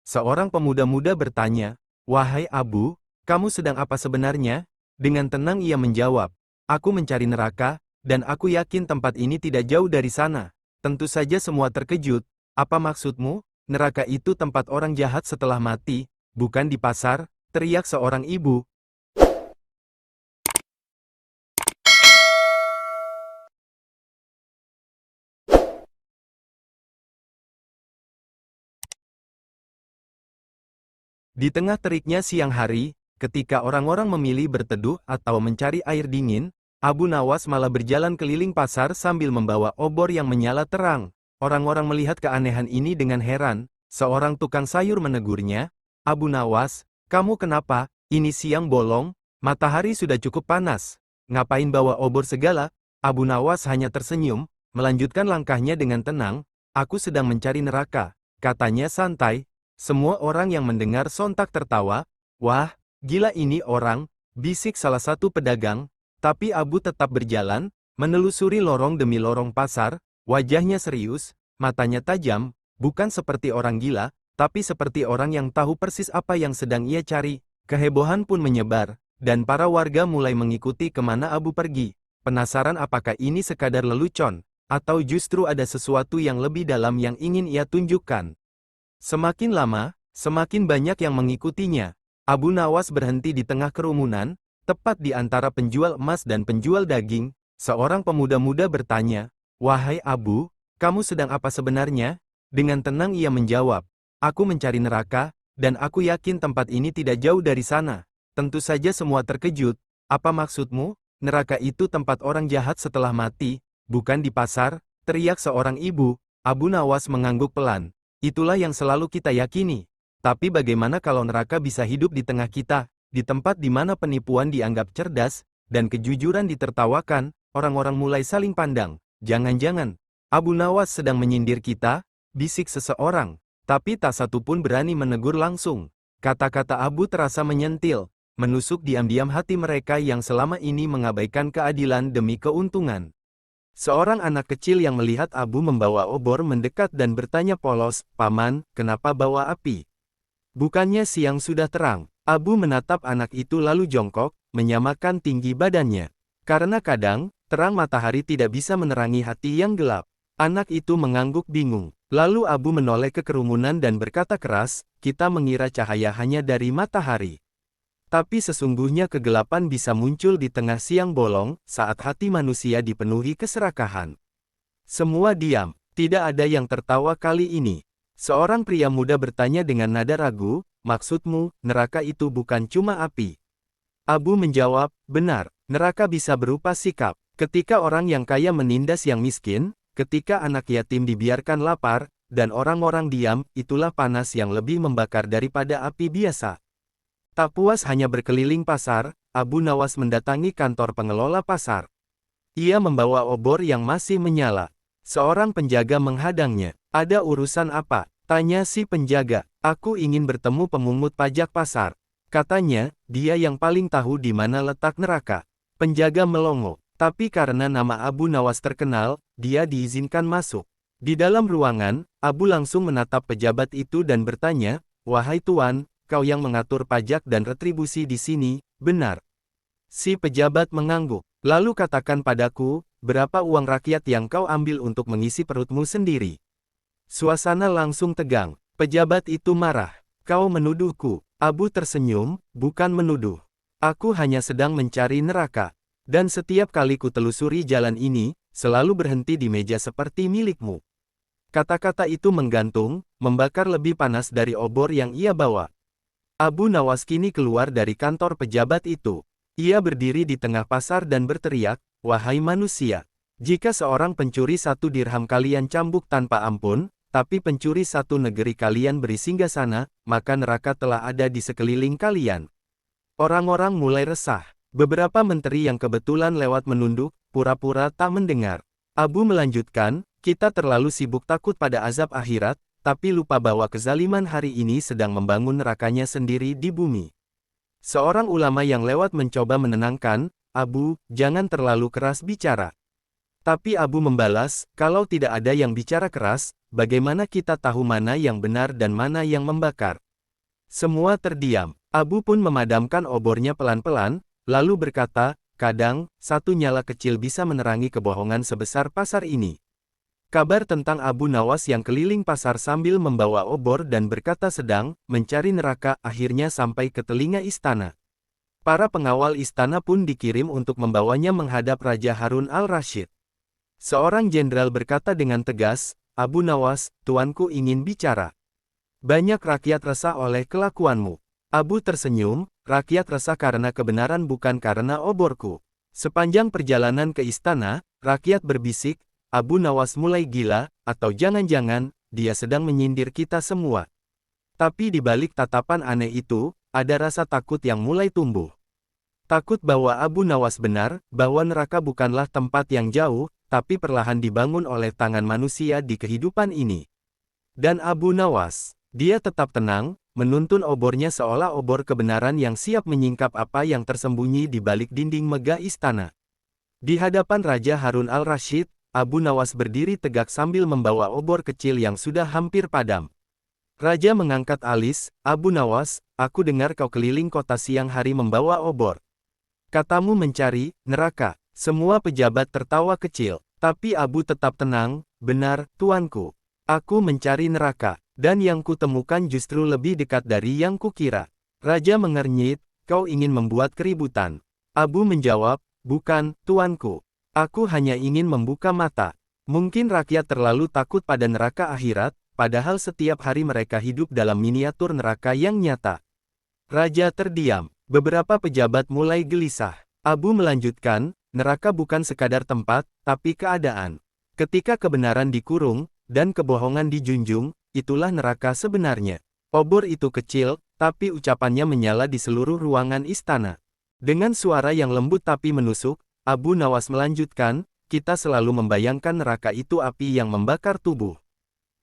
Seorang pemuda muda bertanya, "Wahai Abu, kamu sedang apa sebenarnya?" Dengan tenang ia menjawab, "Aku mencari neraka, dan aku yakin tempat ini tidak jauh dari sana." Tentu saja semua terkejut. "Apa maksudmu? Neraka itu tempat orang jahat setelah mati, bukan di pasar," teriak seorang ibu. Di tengah teriknya siang hari, ketika orang-orang memilih berteduh atau mencari air dingin, Abu Nawas malah berjalan keliling pasar sambil membawa obor yang menyala terang. Orang-orang melihat keanehan ini dengan heran. Seorang tukang sayur menegurnya, "Abu Nawas, kamu kenapa? Ini siang bolong, matahari sudah cukup panas. Ngapain bawa obor segala?" Abu Nawas hanya tersenyum, melanjutkan langkahnya dengan tenang. "Aku sedang mencari neraka," katanya santai. Semua orang yang mendengar sontak tertawa. "Wah, gila ini orang," bisik salah satu pedagang. Tapi Abu tetap berjalan, menelusuri lorong demi lorong pasar, wajahnya serius, matanya tajam, bukan seperti orang gila, tapi seperti orang yang tahu persis apa yang sedang ia cari. Kehebohan pun menyebar, dan para warga mulai mengikuti kemana Abu pergi. Penasaran apakah ini sekadar lelucon, atau justru ada sesuatu yang lebih dalam yang ingin ia tunjukkan. Semakin lama, semakin banyak yang mengikutinya. Abu Nawas berhenti di tengah kerumunan, tepat di antara penjual emas dan penjual daging. Seorang pemuda muda bertanya, "Wahai Abu, kamu sedang apa sebenarnya?" Dengan tenang ia menjawab, "Aku mencari neraka, dan aku yakin tempat ini tidak jauh dari sana." Tentu saja semua terkejut. "Apa maksudmu? Neraka itu tempat orang jahat setelah mati, bukan di pasar," teriak seorang ibu. Abu Nawas mengangguk pelan. "Itulah yang selalu kita yakini. Tapi bagaimana kalau neraka bisa hidup di tengah kita, di tempat di mana penipuan dianggap cerdas, dan kejujuran ditertawakan?" Orang-orang mulai saling pandang. "Jangan-jangan Abu Nawas sedang menyindir kita?" bisik seseorang. Tapi tak satu pun berani menegur langsung. Kata-kata Abu terasa menyentil, menusuk diam-diam hati mereka yang selama ini mengabaikan keadilan demi keuntungan. Seorang anak kecil yang melihat Abu membawa obor mendekat dan bertanya polos, "Paman, kenapa bawa api? Bukannya siang sudah terang?" Abu menatap anak itu lalu jongkok, menyamakan tinggi badannya. Karena kadang, terang matahari tidak bisa menerangi hati yang gelap. Anak itu mengangguk bingung. Lalu Abu menoleh ke kerumunan dan berkata keras, "Kita mengira cahaya hanya dari matahari. Tapi sesungguhnya kegelapan bisa muncul di tengah siang bolong, saat hati manusia dipenuhi keserakahan." Semua diam, tidak ada yang tertawa kali ini. Seorang pria muda bertanya dengan nada ragu, "Maksudmu, neraka itu bukan cuma api?" Abu menjawab, "Benar, neraka bisa berupa sikap. Ketika orang yang kaya menindas yang miskin, ketika anak yatim dibiarkan lapar, dan orang-orang diam, itulah panas yang lebih membakar daripada api biasa." Tak puas hanya berkeliling pasar, Abu Nawas mendatangi kantor pengelola pasar. Ia membawa obor yang masih menyala. Seorang penjaga menghadangnya. "Ada urusan apa?" tanya si penjaga. "Aku ingin bertemu pemungut pajak pasar," katanya, dia yang paling tahu di mana letak neraka. Penjaga melongo, tapi karena nama Abu Nawas terkenal, dia diizinkan masuk. Di dalam ruangan, Abu langsung menatap pejabat itu dan bertanya, "Wahai tuan, kau yang mengatur pajak dan retribusi di sini, benar?" Si pejabat mengangguk. "Lalu katakan padaku, berapa uang rakyat yang kau ambil untuk mengisi perutmu sendiri?" Suasana langsung tegang. Pejabat itu marah. "Kau menuduhku?" Abu tersenyum, "Bukan menuduh. Aku hanya sedang mencari neraka. Dan setiap kali ku telusuri jalan ini, selalu berhenti di meja seperti milikmu." Kata-kata itu menggantung, membakar lebih panas dari obor yang ia bawa. Abu Nawas kini keluar dari kantor pejabat itu. Ia berdiri di tengah pasar dan berteriak, "Wahai manusia, jika seorang pencuri 1 dirham kalian cambuk tanpa ampun, tapi pencuri 1 negeri kalian beri singgasana, maka neraka telah ada di sekeliling kalian." Orang-orang mulai resah. Beberapa menteri yang kebetulan lewat menunduk, pura-pura tak mendengar. Abu melanjutkan, "Kita terlalu sibuk takut pada azab akhirat, tapi lupa bahwa kezaliman hari ini sedang membangun nerakanya sendiri di bumi." Seorang ulama yang lewat mencoba menenangkan, "Abu, jangan terlalu keras bicara. Tapi Abu membalas, kalau tidak ada yang bicara keras, bagaimana kita tahu mana yang benar dan mana yang membakar? Semua terdiam. Abu pun memadamkan obornya pelan-pelan, lalu berkata, kadang, satu nyala kecil bisa menerangi kebohongan sebesar pasar ini. Kabar tentang Abu Nawas yang keliling pasar sambil membawa obor dan berkata sedang mencari neraka akhirnya sampai ke telinga istana. Para pengawal istana pun dikirim untuk membawanya menghadap Raja Harun al-Rashid. Seorang jenderal berkata dengan tegas, Abu Nawas, tuanku ingin bicara. Banyak rakyat resah oleh kelakuanmu. Abu tersenyum, rakyat resah karena kebenaran bukan karena oborku. Sepanjang perjalanan ke istana, rakyat berbisik, Abu Nawas mulai gila, atau jangan-jangan, dia sedang menyindir kita semua. Tapi di balik tatapan aneh itu, ada rasa takut yang mulai tumbuh. Takut bahwa Abu Nawas benar, bahwa neraka bukanlah tempat yang jauh, tapi perlahan dibangun oleh tangan manusia di kehidupan ini. Dan Abu Nawas, dia tetap tenang, menuntun obornya seolah obor kebenaran yang siap menyingkap apa yang tersembunyi di balik dinding megah istana. Di hadapan Raja Harun al-Rashid, Abu Nawas berdiri tegak sambil membawa obor kecil yang sudah hampir padam. Raja mengangkat alis, Abu Nawas, aku dengar kau keliling kota siang hari membawa obor. Katamu mencari neraka. Semua pejabat tertawa kecil, tapi Abu tetap tenang, benar, tuanku. Aku mencari neraka, dan yang kutemukan justru lebih dekat dari yang kukira. Raja mengernyit, kau ingin membuat keributan. Abu menjawab, bukan, tuanku. Aku hanya ingin membuka mata. Mungkin rakyat terlalu takut pada neraka akhirat, padahal setiap hari mereka hidup dalam miniatur neraka yang nyata. Raja terdiam. Beberapa pejabat mulai gelisah. Abu melanjutkan, neraka bukan sekadar tempat, tapi keadaan. Ketika kebenaran dikurung, dan kebohongan dijunjung, itulah neraka sebenarnya. Obor itu kecil, tapi ucapannya menyala di seluruh ruangan istana. Dengan suara yang lembut tapi menusuk, Abu Nawas melanjutkan, kita selalu membayangkan neraka itu api yang membakar tubuh.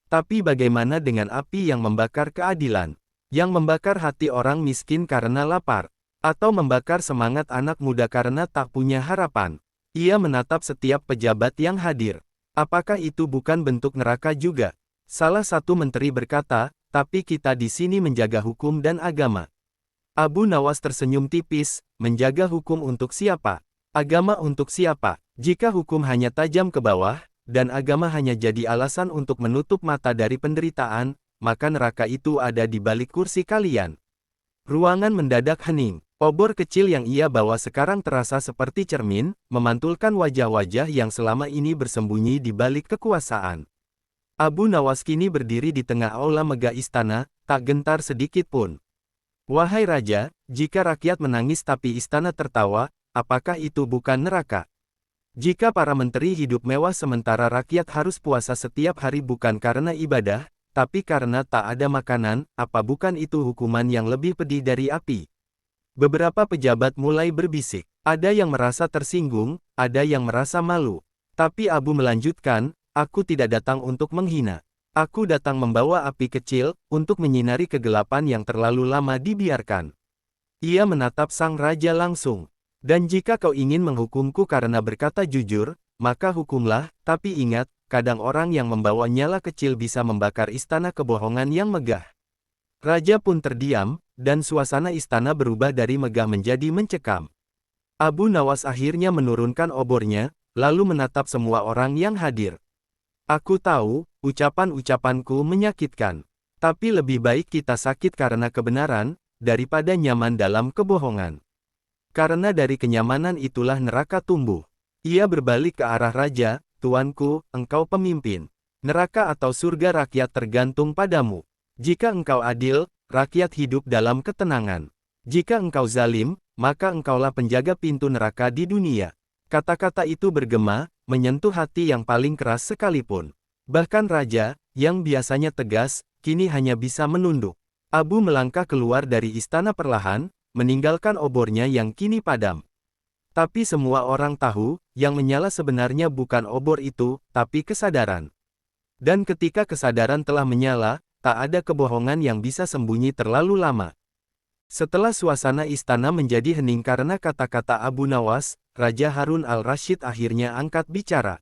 Tapi bagaimana dengan api yang membakar keadilan? Yang membakar hati orang miskin karena lapar? Atau membakar semangat anak muda karena tak punya harapan? Ia menatap setiap pejabat yang hadir. Apakah itu bukan bentuk neraka juga? Salah satu menteri berkata, tapi kita di sini menjaga hukum dan agama. Abu Nawas tersenyum tipis, menjaga hukum untuk siapa? Agama untuk siapa? Jika hukum hanya tajam ke bawah, dan agama hanya jadi alasan untuk menutup mata dari penderitaan, maka neraka itu ada di balik kursi kalian. Ruangan mendadak hening. Obor kecil yang ia bawa sekarang terasa seperti cermin, memantulkan wajah-wajah yang selama ini bersembunyi di balik kekuasaan. Abu Nawas kini berdiri di tengah aula megah istana, tak gentar sedikit pun. Wahai Raja, jika rakyat menangis tapi istana tertawa, apakah itu bukan neraka? Jika para menteri hidup mewah sementara rakyat harus puasa setiap hari bukan karena ibadah, tapi karena tak ada makanan, apa bukan itu hukuman yang lebih pedih dari api? Beberapa pejabat mulai berbisik. Ada yang merasa tersinggung, ada yang merasa malu. Tapi Abu melanjutkan, aku tidak datang untuk menghina. Aku datang membawa api kecil, untuk menyinari kegelapan yang terlalu lama dibiarkan. Ia menatap sang raja langsung. Dan jika kau ingin menghukumku karena berkata jujur, maka hukumlah, tapi ingat, kadang orang yang membawa nyala kecil bisa membakar istana kebohongan yang megah. Raja pun terdiam, dan suasana istana berubah dari megah menjadi mencekam. Abu Nawas akhirnya menurunkan obornya, lalu menatap semua orang yang hadir. Aku tahu, ucapan-ucapanku menyakitkan. Tapi lebih baik kita sakit karena kebenaran, daripada nyaman dalam kebohongan. Karena dari kenyamanan itulah neraka tumbuh. Ia berbalik ke arah raja, tuanku, engkau pemimpin. Neraka atau surga rakyat tergantung padamu. Jika engkau adil, rakyat hidup dalam ketenangan. Jika engkau zalim, maka engkaulah penjaga pintu neraka di dunia. Kata-kata itu bergema, menyentuh hati yang paling keras sekalipun. Bahkan raja, yang biasanya tegas, kini hanya bisa menunduk. Abu melangkah keluar dari istana perlahan, meninggalkan obornya yang kini padam. Tapi semua orang tahu, yang menyala sebenarnya bukan obor itu, tapi kesadaran. Dan ketika kesadaran telah menyala, tak ada kebohongan yang bisa sembunyi terlalu lama. Setelah suasana istana menjadi hening karena kata-kata Abu Nawas, Raja Harun al-Rashid akhirnya angkat bicara.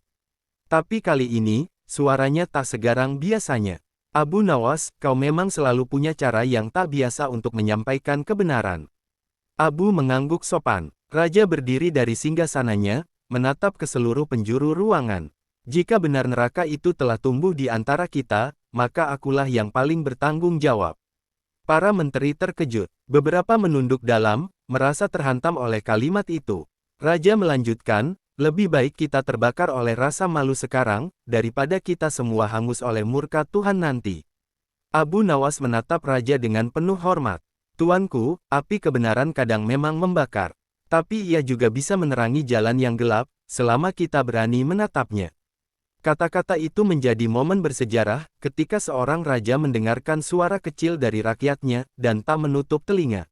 Tapi kali ini, suaranya tak segarang biasanya. Abu Nawas, kau memang selalu punya cara yang tak biasa untuk menyampaikan kebenaran. Abu mengangguk sopan. Raja berdiri dari singgasananya, menatap ke seluruh penjuru ruangan. Jika benar neraka itu telah tumbuh di antara kita, maka akulah yang paling bertanggung jawab. Para menteri terkejut. Beberapa menunduk dalam, merasa terhantam oleh kalimat itu. Raja melanjutkan, lebih baik kita terbakar oleh rasa malu sekarang, daripada kita semua hangus oleh murka Tuhan nanti. Abu Nawas menatap raja dengan penuh hormat. Tuanku, api kebenaran kadang memang membakar. Tapi ia juga bisa menerangi jalan yang gelap, selama kita berani menatapnya. Kata-kata itu menjadi momen bersejarah, ketika seorang raja mendengarkan suara kecil dari rakyatnya, dan tak menutup telinga.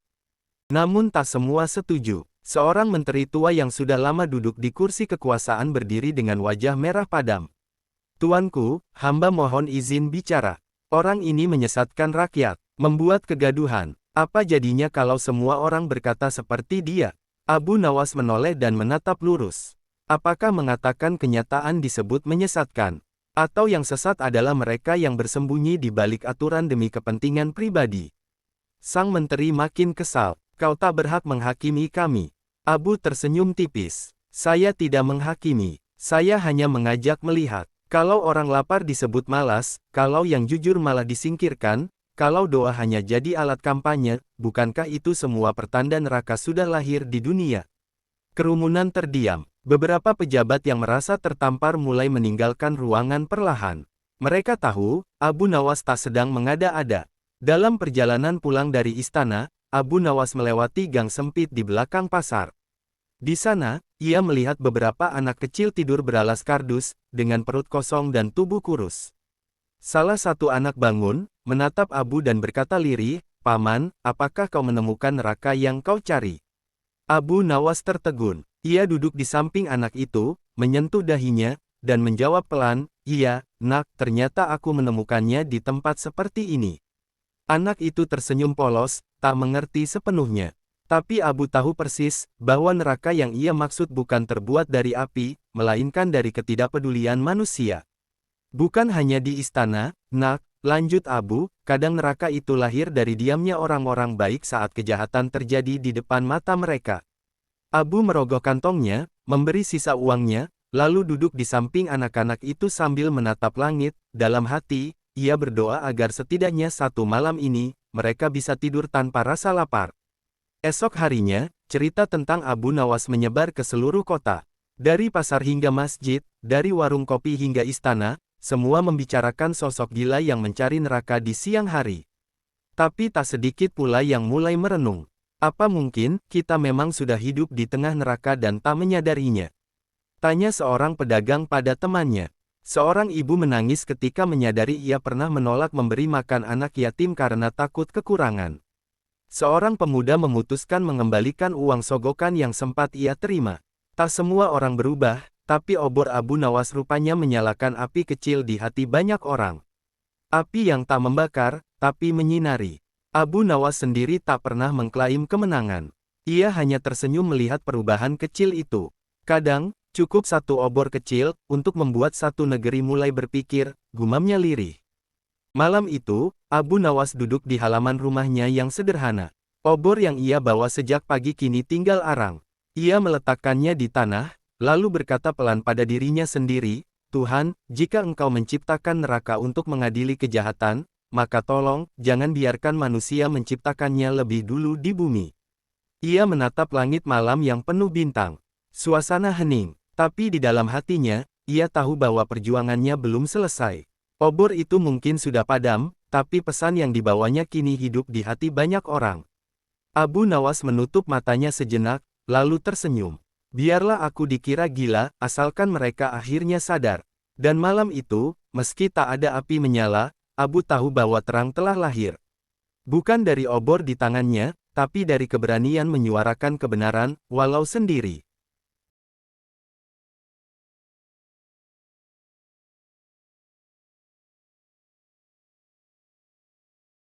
Namun tak semua setuju. Seorang menteri tua yang sudah lama duduk di kursi kekuasaan berdiri dengan wajah merah padam. Tuanku, hamba mohon izin bicara. Orang ini menyesatkan rakyat, membuat kegaduhan. Apa jadinya kalau semua orang berkata seperti dia? Abu Nawas menoleh dan menatap lurus. Apakah mengatakan kenyataan disebut menyesatkan? Atau yang sesat adalah mereka yang bersembunyi di balik aturan demi kepentingan pribadi? Sang menteri makin kesal. Kau tak berhak menghakimi kami. Abu tersenyum tipis. Saya tidak menghakimi. Saya hanya mengajak melihat. Kalau orang lapar disebut malas, kalau yang jujur malah disingkirkan, kalau doa hanya jadi alat kampanye, bukankah itu semua pertanda neraka sudah lahir di dunia? Kerumunan terdiam. Beberapa pejabat yang merasa tertampar mulai meninggalkan ruangan perlahan. Mereka tahu, Abu Nawas tak sedang mengada-ada. Dalam perjalanan pulang dari istana, Abu Nawas melewati gang sempit di belakang pasar. Di sana, ia melihat beberapa anak kecil tidur beralas kardus, dengan perut kosong dan tubuh kurus. Salah satu anak bangun, menatap Abu dan berkata lirih, "Paman, apakah kau menemukan neraka yang kau cari?" Abu Nawas tertegun. Ia duduk di samping anak itu, menyentuh dahinya, dan menjawab pelan, "Iya, nak, ternyata aku menemukannya di tempat seperti ini." Anak itu tersenyum polos, tak mengerti sepenuhnya. Tapi Abu tahu persis, bahwa neraka yang ia maksud bukan terbuat dari api, melainkan dari ketidakpedulian manusia. Bukan hanya di istana, nak, lanjut Abu, kadang neraka itu lahir dari diamnya orang-orang baik saat kejahatan terjadi di depan mata mereka. Abu merogoh kantongnya, memberi sisa uangnya, lalu duduk di samping anak-anak itu sambil menatap langit. Dalam hati, ia berdoa agar setidaknya satu malam ini, mereka bisa tidur tanpa rasa lapar. Esok harinya, cerita tentang Abu Nawas menyebar ke seluruh kota. Dari pasar hingga masjid, dari warung kopi hingga istana, semua membicarakan sosok gila yang mencari neraka di siang hari. Tapi tak sedikit pula yang mulai merenung. Apa mungkin, kita memang sudah hidup di tengah neraka dan tak menyadarinya? Tanya seorang pedagang pada temannya. Seorang ibu menangis ketika menyadari ia pernah menolak memberi makan anak yatim karena takut kekurangan. Seorang pemuda memutuskan mengembalikan uang sogokan yang sempat ia terima. Tak semua orang berubah, tapi obor Abu Nawas rupanya menyalakan api kecil di hati banyak orang. Api yang tak membakar, tapi menyinari. Abu Nawas sendiri tak pernah mengklaim kemenangan. Ia hanya tersenyum melihat perubahan kecil itu. Kadang, cukup satu obor kecil, untuk membuat satu negeri mulai berpikir, gumamnya lirih. Malam itu, Abu Nawas duduk di halaman rumahnya yang sederhana. Obor yang ia bawa sejak pagi kini tinggal arang. Ia meletakkannya di tanah, lalu berkata pelan pada dirinya sendiri, "Tuhan, jika Engkau menciptakan neraka untuk mengadili kejahatan, maka tolong, jangan biarkan manusia menciptakannya lebih dulu di bumi." Ia menatap langit malam yang penuh bintang. Suasana hening, tapi di dalam hatinya, ia tahu bahwa perjuangannya belum selesai. Obor itu mungkin sudah padam, tapi pesan yang dibawanya kini hidup di hati banyak orang. Abu Nawas menutup matanya sejenak, lalu tersenyum. Biarlah aku dikira gila, asalkan mereka akhirnya sadar. Dan malam itu, meski tak ada api menyala, Abu tahu bahwa terang telah lahir. Bukan dari obor di tangannya, tapi dari keberanian menyuarakan kebenaran, walau sendiri.